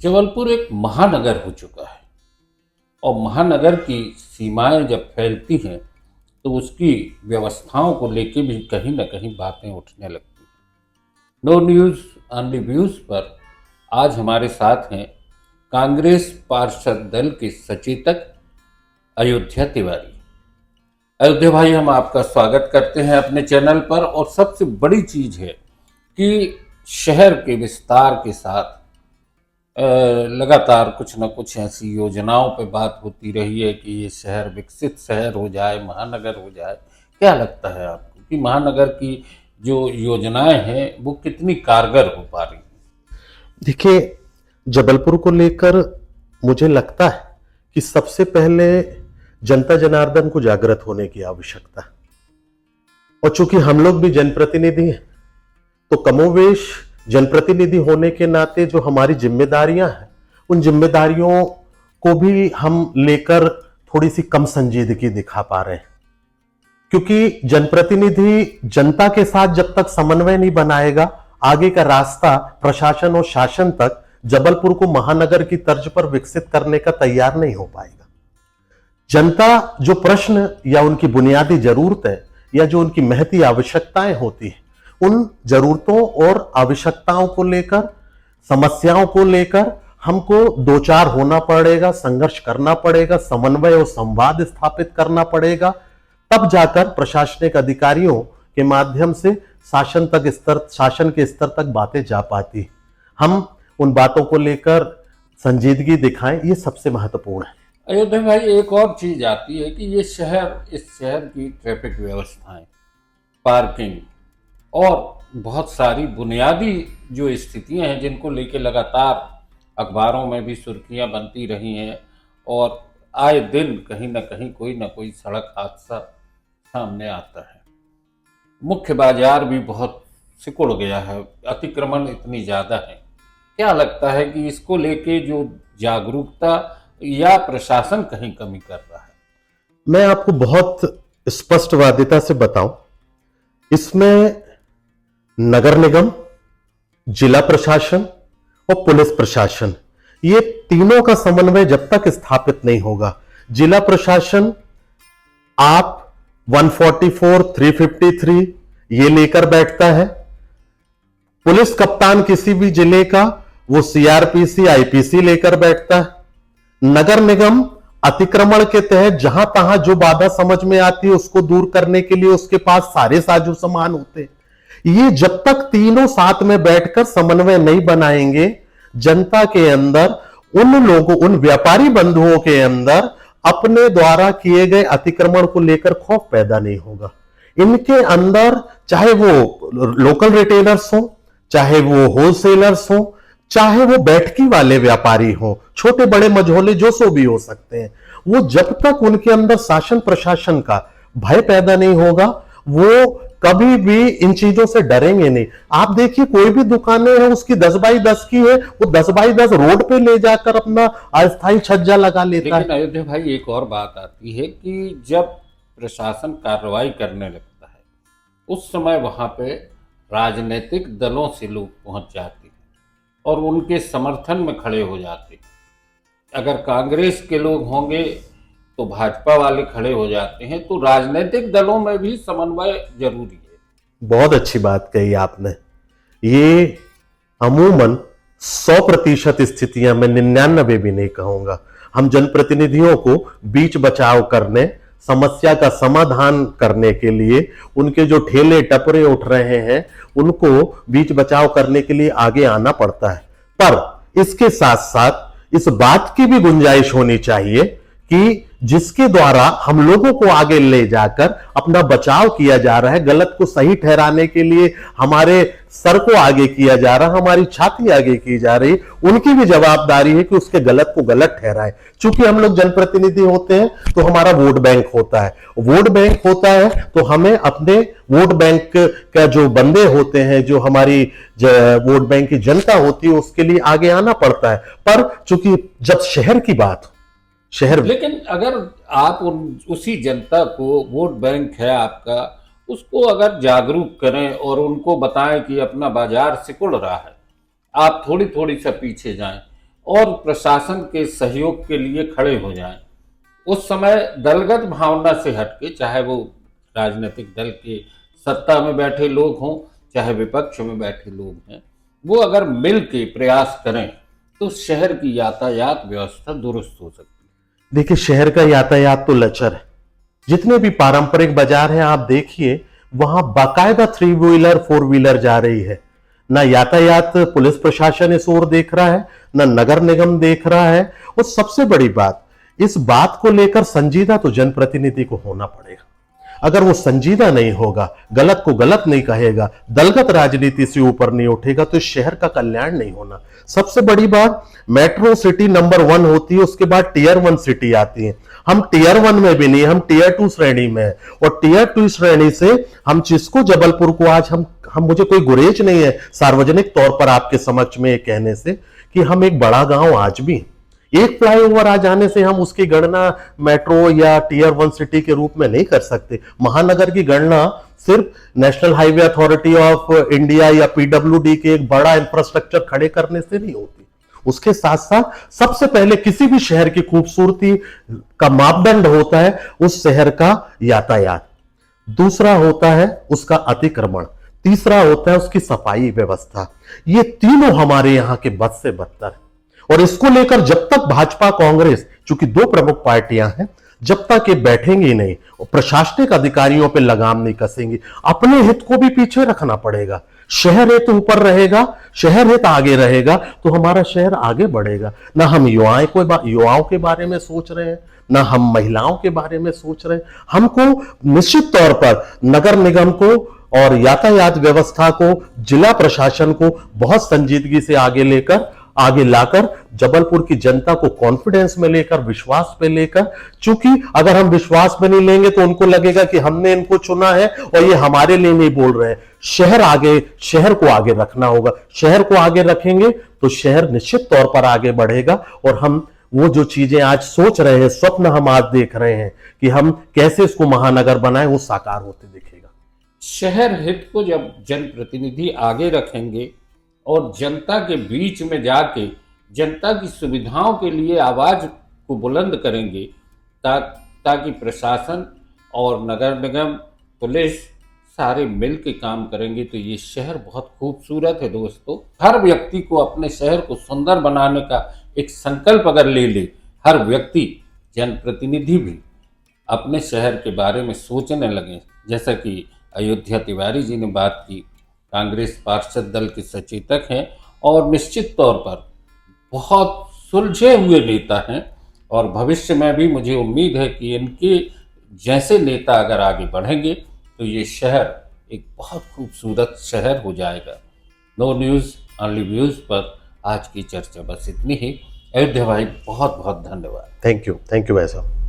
जबलपुर एक महानगर हो चुका है और महानगर की सीमाएं जब फैलती हैं तो उसकी व्यवस्थाओं को लेके भी कहीं ना कहीं बातें उठने लगती हैं। नो न्यूज़ ऑनली व्यूज़ पर आज हमारे साथ हैं कांग्रेस पार्षद दल के सचेतक अयोध्या तिवारी। अयोध्या भाई, हम आपका स्वागत करते हैं अपने चैनल पर। और सबसे बड़ी चीज़ है कि शहर के विस्तार के साथ लगातार कुछ न कुछ ऐसी योजनाओं पे बात होती रही है कि ये शहर विकसित शहर हो जाए, महानगर हो जाए। क्या लगता है आपको कि महानगर की जो योजनाएं हैं वो कितनी कारगर हो पा रही हैं? देखिए, जबलपुर को लेकर मुझे लगता है कि सबसे पहले जनता जनार्दन को जागृत होने की आवश्यकता है। और चूंकि हम लोग भी जनप्रतिनिधि हैं, तो कमोवेश जनप्रतिनिधि होने के नाते जो हमारी जिम्मेदारियां हैं, उन जिम्मेदारियों को भी हम लेकर थोड़ी सी कम संजीदगी दिखा पा रहे हैं। क्योंकि जनप्रतिनिधि जनता के साथ जब तक समन्वय नहीं बनाएगा, आगे का रास्ता प्रशासन और शासन तक जबलपुर को महानगर की तर्ज पर विकसित करने का तैयार नहीं हो पाएगा। जनता जो प्रश्न या उनकी बुनियादी जरूरतें या जो उनकी महती आवश्यकताएं होती हैं, उन जरूरतों और आवश्यकताओं को लेकर, समस्याओं को लेकर हमको दो चार होना पड़ेगा, संघर्ष करना पड़ेगा, समन्वय और संवाद स्थापित करना पड़ेगा। तब जाकर प्रशासनिक अधिकारियों के माध्यम से शासन के स्तर तक बातें जा पाती। हम उन बातों को लेकर संजीदगी दिखाएं, ये सबसे महत्वपूर्ण है। अयोध्या भाई, एक और चीज आती है कि इस शहर की ट्रैफिक व्यवस्थाएं, पार्किंग और बहुत सारी बुनियादी जो स्थितियां हैं जिनको लेके लगातार अखबारों में भी सुर्खियां बनती रही हैं और आए दिन कहीं ना कोई सड़क हादसा सामने आता है। मुख्य बाजार भी बहुत सिकुड़ गया है, अतिक्रमण इतनी ज़्यादा है। क्या लगता है कि इसको लेके जो जागरूकता या प्रशासन कहीं कमी कर रहा है? मैं आपको बहुत स्पष्टवादिता से बताऊं, इसमें नगर निगम, जिला प्रशासन और पुलिस प्रशासन, ये तीनों का समन्वय जब तक स्थापित नहीं होगा। जिला प्रशासन आप 144, 353 ये लेकर बैठता है। पुलिस कप्तान किसी भी जिले का वो सीआरपीसी, आईपीसी लेकर बैठता है। नगर निगम अतिक्रमण के तहत जहां तहां जो बाधा समझ में आती है उसको दूर करने के लिए उसके पास सारे साजो सामान होते हैं। ये जब तक तीनों साथ में बैठकर समन्वय नहीं बनाएंगे, जनता के अंदर, उन लोगों, उन व्यापारी बंधुओं के अंदर अपने द्वारा किए गए अतिक्रमण को लेकर खौफ पैदा नहीं होगा। इनके अंदर चाहे वो लोकल रिटेलर्स हो, चाहे वो होलसेलर्स हो, चाहे वो बैठकी वाले व्यापारी हो, छोटे बड़े मझोले जो सो भी हो सकते हैं, वो जब तक उनके अंदर शासन प्रशासन का भय पैदा नहीं होगा, वो कभी भी इन चीजों से डरेंगे नहीं। आप देखिए, कोई भी दुकानें हैं उसकी 10x10 की है, वो 10x10 रोड पे ले जाकर अपना अस्थायी छज्जा लगा लेता है। लेकिन अयोध्या भाई, एक और बात आती है कि जब प्रशासन कार्रवाई करने लगता है उस समय वहां पे राजनीतिक दलों से लोग पहुंच जाते हैं और उनके समर्थन में खड़े हो जाते हैं। अगर कांग्रेस के लोग होंगे तो भाजपा वाले खड़े हो जाते हैं। तो राजनीतिक दलों में भी समन्वय जरूरी है। बहुत अच्छी बात कही आपने। ये अमूमन 100% स्थितियां, मैं 99 भी नहीं कहूंगा, हम जनप्रतिनिधियों को बीच बचाव करने, समस्या का समाधान करने के लिए, उनके जो ठेले टपरे उठ रहे हैं उनको बीच बचाव करने के लिए आगे आना पड़ता है। पर इसके साथ साथ इस बात की भी गुंजाइश होनी चाहिए कि जिसके द्वारा हम लोगों को आगे ले जाकर अपना बचाव किया जा रहा है, गलत को सही ठहराने के लिए हमारे सर को आगे किया जा रहा है, हमारी छाती आगे की जा रही, उनकी भी जवाबदारी है कि उसके गलत को गलत ठहराए। चूंकि हम लोग जनप्रतिनिधि होते हैं तो हमारा वोट बैंक होता है, वोट बैंक होता है तो हमें अपने वोट बैंक का जो बंदे होते हैं, जो हमारी वोट बैंक की जनता होती है, उसके लिए आगे आना पड़ता है। पर चूंकि जब शहर की बात, शहर, लेकिन अगर आप उसी जनता को, वोट बैंक है आपका, उसको अगर जागरूक करें और उनको बताएं कि अपना बाजार सिकुड़ रहा है, आप थोड़ी थोड़ी सा पीछे जाएं और प्रशासन के सहयोग के लिए खड़े हो जाएं। उस समय दलगत भावना से हटके, चाहे वो राजनीतिक दल के सत्ता में बैठे लोग हों, चाहे विपक्ष में बैठे लोग हैं, वो अगर मिल के प्रयास करें तो शहर की यातायात व्यवस्था दुरुस्त हो सकती है। देखिए, शहर का यातायात तो लचर है। जितने भी पारंपरिक बाजार हैं आप देखिए, वहां बाकायदा 3 व्हीलर 4 व्हीलर जा रही है। ना यातायात पुलिस प्रशासन इस ओर देख रहा है, ना नगर निगम देख रहा है। और सबसे बड़ी बात, इस बात को लेकर संजीदा तो जनप्रतिनिधि को होना पड़ेगा। अगर वो संजीदा नहीं होगा, गलत को गलत नहीं कहेगा, दलगत राजनीति से ऊपर नहीं उठेगा, तो इस शहर का कल्याण नहीं होना। सबसे बड़ी बात, मेट्रो सिटी नंबर 1 होती है, उसके बाद टियर 1 सिटी आती है। हम टियर 1 में भी नहीं, हम टियर 2 श्रेणी में है। और टियर 2 श्रेणी से हम जिसको जबलपुर को आज हम मुझे कोई गुरेज नहीं है सार्वजनिक तौर पर आपके समक्ष में कहने से कि हम एक बड़ा गांव आज भी, एक फ्लाईओवर आ जाने से हम उसकी गणना मेट्रो या टियर 1 सिटी के रूप में नहीं कर सकते। महानगर की गणना सिर्फ national highway authority of India या पीडब्ल्यूडी के एक बड़ा इंफ्रास्ट्रक्चर खड़े करने से नहीं होती। उसके साथ साथ सबसे पहले किसी भी शहर की खूबसूरती का मापदंड होता है उस शहर का यातायात, दूसरा होता है उसका अतिक्रमण, तीसरा होता है उसकी सफाई व्यवस्था। ये तीनों हमारे यहां के बद से बदतर है। और इसको लेकर जब तक भाजपा कांग्रेस, चूंकि 2 प्रमुख पार्टियां हैं, जब तक ये बैठेंगी नहीं और प्रशासनिक अधिकारियों पे लगाम नहीं कसेंगी, अपने हित को भी पीछे रखना पड़ेगा। शहर हित ऊपर रहेगा, शहर हित आगे रहेगा, तो हमारा शहर आगे बढ़ेगा। ना हम युवाओं के बारे में सोच रहे हैं, ना हम महिलाओं के बारे में सोच रहे हैं। हमको निश्चित तौर पर नगर निगम को और यातायात व्यवस्था को, जिला प्रशासन को बहुत संजीदगी से आगे लाकर जबलपुर की जनता को कॉन्फिडेंस में लेकर, विश्वास पे लेकर, चूंकि अगर हम विश्वास में नहीं लेंगे तो उनको लगेगा कि हमने इनको चुना है और ये हमारे लिए नहीं बोल रहे हैं। शहर को आगे रखना होगा। शहर को आगे रखेंगे तो शहर निश्चित तौर पर आगे बढ़ेगा और हम वो जो चीजें आज सोच रहे हैं, स्वप्न हम आज देख रहे हैं कि हम कैसे इसको महानगर बनाएं, वो साकार होते दिखेगा। शहर हित को जब जनप्रतिनिधि आगे रखेंगे और जनता के बीच में जाके जनता की सुविधाओं के लिए आवाज को बुलंद करेंगे, ताकि प्रशासन और नगर निगम, पुलिस सारे मिल के काम करेंगे, तो ये शहर बहुत खूबसूरत है। दोस्तों, हर व्यक्ति को अपने शहर को सुंदर बनाने का एक संकल्प अगर ले ले हर व्यक्ति, जनप्रतिनिधि भी अपने शहर के बारे में सोचने लगे, जैसा कि अयोध्या तिवारी जी ने बात की, कांग्रेस पार्षद दल के सचेतक हैं और निश्चित तौर पर बहुत सुलझे हुए नेता हैं, और भविष्य में भी मुझे उम्मीद है कि इनके जैसे नेता अगर आगे बढ़ेंगे तो ये शहर एक बहुत खूबसूरत शहर हो जाएगा। नो न्यूज़ ओनली व्यूज पर आज की चर्चा बस इतनी ही। अयोध्या भाई, बहुत बहुत धन्यवाद। थैंक यू भाई साहब।